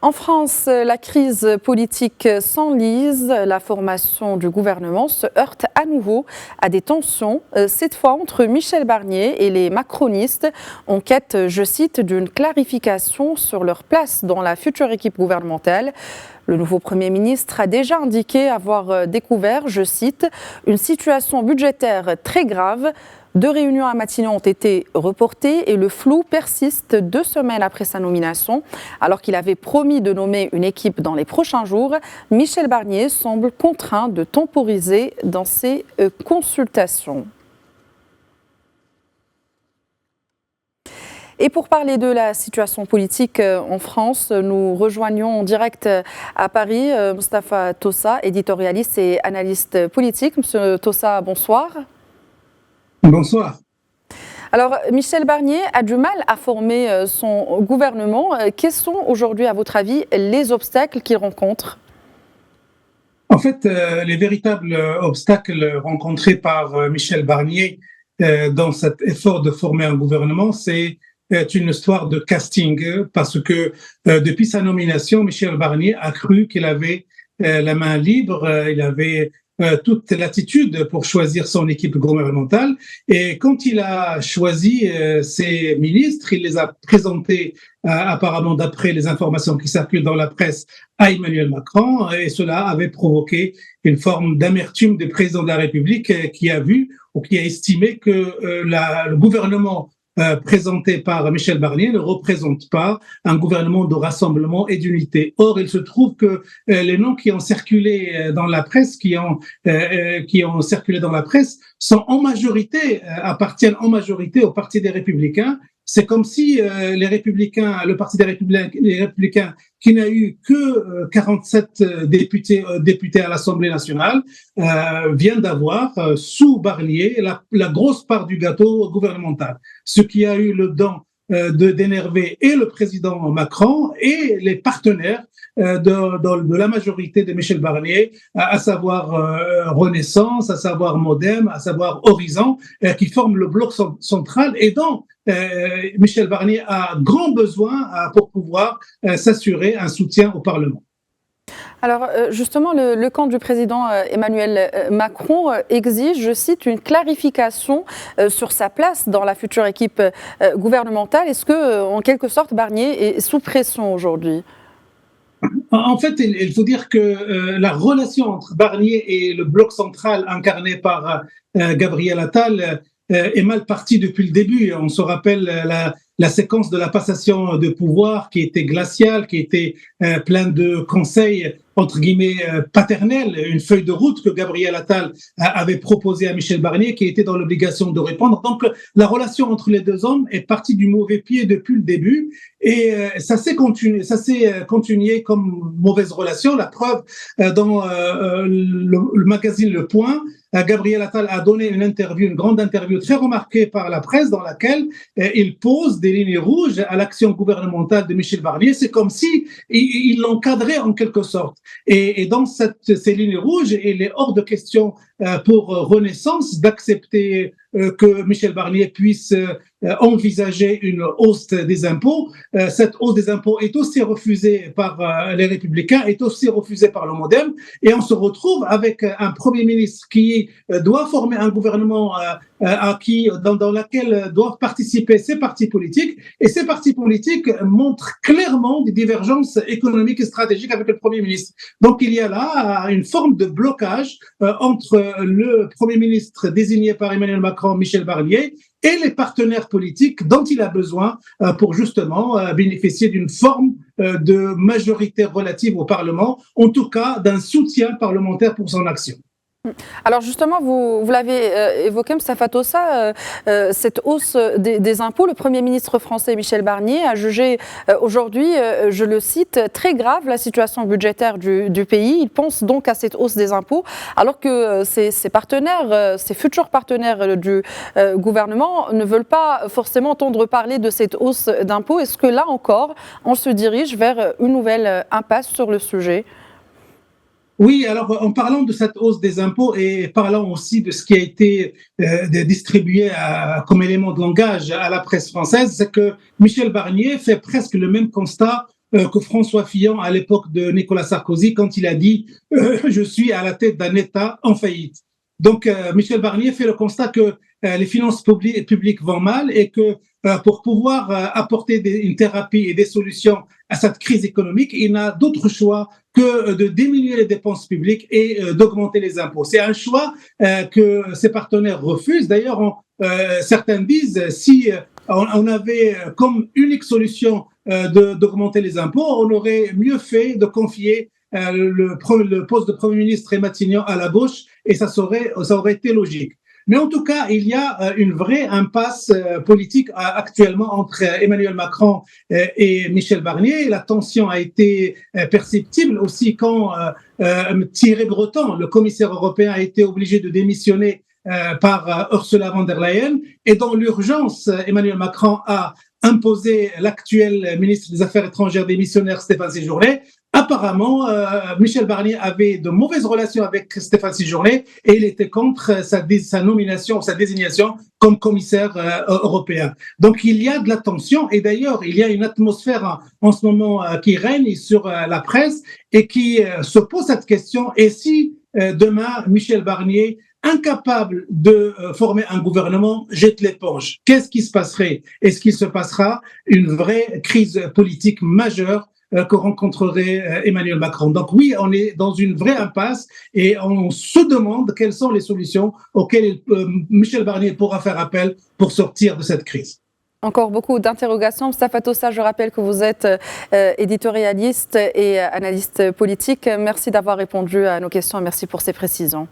En France, la crise politique s'enlise. La formation du gouvernement se heurte à nouveau à des tensions, cette fois entre Michel Barnier et les macronistes. En quête, je cite, d'une clarification sur leur place dans la future équipe gouvernementale. Le nouveau Premier ministre a déjà indiqué avoir découvert, je cite, une situation budgétaire très grave. 2 réunions à Matignon ont été reportées et le flou persiste 2 semaines après sa nomination. Alors qu'il avait promis de nommer une équipe dans les prochains jours, Michel Barnier semble contraint de temporiser dans ses consultations. Et pour parler de la situation politique en France, nous rejoignons en direct à Paris Moustapha Tossa, éditorialiste et analyste politique. Monsieur Tossa, bonsoir. Bonsoir. Alors, Michel Barnier a du mal à former son gouvernement. Quels sont aujourd'hui, à votre avis, les obstacles qu'il rencontre ? En fait, les véritables obstacles rencontrés par Michel Barnier dans cet effort de former un gouvernement, c'est une histoire de casting, parce que depuis sa nomination, Michel Barnier a cru qu'il avait la main libre, il avait toute l'attitude pour choisir son équipe gouvernementale. Et quand il a choisi ses ministres, il les a présentés apparemment d'après les informations qui circulent dans la presse à Emmanuel Macron, et cela avait provoqué une forme d'amertume du président de la République qui a vu ou qui a estimé que le gouvernement présenté par Michel Barnier ne représente pas un gouvernement de rassemblement et d'unité. Or, il se trouve que les noms qui ont circulé dans la presse, qui ont circulé dans la presse, sont en majorité, appartiennent en majorité au Parti des Républicains. C'est comme si les Républicains, le Parti des Républicains, qui n'a eu que 47 députés à l'Assemblée nationale, vient d'avoir sous Barnier la grosse part du gâteau gouvernemental. Ce qui a eu le don d'énerver et le président Macron et les partenaires de la majorité de Michel Barnier, à savoir Renaissance, à savoir Modem, à savoir Horizon, qui forment le bloc central et dont Michel Barnier a grand besoin pour pouvoir s'assurer un soutien au Parlement. Alors justement, le camp du président Emmanuel Macron exige, je cite, une clarification sur sa place dans la future équipe gouvernementale. Est-ce que, en quelque sorte, Barnier est sous pression aujourd'hui ? En fait, il faut dire que la relation entre Barnier et le bloc central incarné par Gabriel Attal est mal partie depuis le début. On se rappelle la séquence de la passation de pouvoir qui était glaciale, qui était pleine de conseils entre guillemets paternels, une feuille de route que Gabriel Attal avait proposée à Michel Barnier, qui était dans l'obligation de répondre. Donc la relation entre les deux hommes est partie du mauvais pied depuis le début, et ça s'est continué comme mauvaise relation. La preuve dans le magazine Le Point, Gabriel Attal a donné une grande interview très remarquée par la presse, dans laquelle il pose des lignes rouges à l'action gouvernementale de Michel Barnier. C'est comme si il l'encadrait en quelque sorte. Et dans ces lignes rouges, il est hors de question pour Renaissance d'accepter que Michel Barnier puisse envisager une hausse des impôts. Cette hausse des impôts est aussi refusée par les Républicains, est aussi refusée par le Modem, et on se retrouve avec un Premier ministre qui doit former un gouvernement dans lequel doivent participer ces partis politiques, et ces partis politiques montrent clairement des divergences économiques et stratégiques avec le Premier ministre. Donc il y a là une forme de blocage entre le Premier ministre désigné par Emmanuel Macron, Michel Barnier, et les partenaires politiques dont il a besoin pour justement bénéficier d'une forme de majorité relative au Parlement, en tout cas d'un soutien parlementaire pour son action. Alors justement, vous l'avez évoqué, Moustapha Tossa, cette hausse des impôts. Le Premier ministre français Michel Barnier a jugé aujourd'hui, je le cite, très grave la situation budgétaire du pays. Il pense donc à cette hausse des impôts, alors que ses partenaires, ses futurs partenaires du gouvernement ne veulent pas forcément entendre parler de cette hausse d'impôts. Est-ce que là encore, on se dirige vers une nouvelle impasse sur le sujet ? Oui, alors en parlant de cette hausse des impôts et parlant aussi de ce qui a été distribué comme élément de langage à la presse française, c'est que Michel Barnier fait presque le même constat que François Fillon à l'époque de Nicolas Sarkozy quand il a dit je suis à la tête d'un État en faillite. Donc Michel Barnier fait le constat que les finances publiques vont mal et que pour pouvoir apporter une thérapie et des solutions à cette crise économique, il n'a d'autre choix que de diminuer les dépenses publiques et d'augmenter les impôts. C'est un choix que ses partenaires refusent. D'ailleurs, certains disent si on avait comme unique solution d'augmenter les impôts, on aurait mieux fait de confier le poste de Premier ministre et Matignon à la gauche et ça aurait été logique. Mais en tout cas, il y a une vraie impasse politique actuellement entre Emmanuel Macron et Michel Barnier. La tension a été perceptible aussi quand Thierry Breton, le commissaire européen, a été obligé de démissionner par Ursula von der Leyen. Et dans l'urgence, Emmanuel Macron a imposé l'actuel ministre des Affaires étrangères démissionnaire Stéphane Séjourné. Apparemment, Michel Barnier avait de mauvaises relations avec Stéphane Séjourné et il était contre sa nomination, sa désignation comme commissaire européen. Donc il y a de la tension et d'ailleurs il y a une atmosphère en ce moment qui règne sur la presse et qui se pose cette question. Et si demain Michel Barnier, incapable de former un gouvernement, jette l'éponge, qu'est-ce qui se passerait? Est-ce qu'il se passera une vraie crise politique majeure que rencontrerait Emmanuel Macron? Donc oui, on est dans une vraie impasse et on se demande quelles sont les solutions auxquelles Michel Barnier pourra faire appel pour sortir de cette crise. Encore beaucoup d'interrogations. Moustapha Tossa, je rappelle que vous êtes éditorialiste et analyste politique. Merci d'avoir répondu à nos questions et merci pour ces précisions.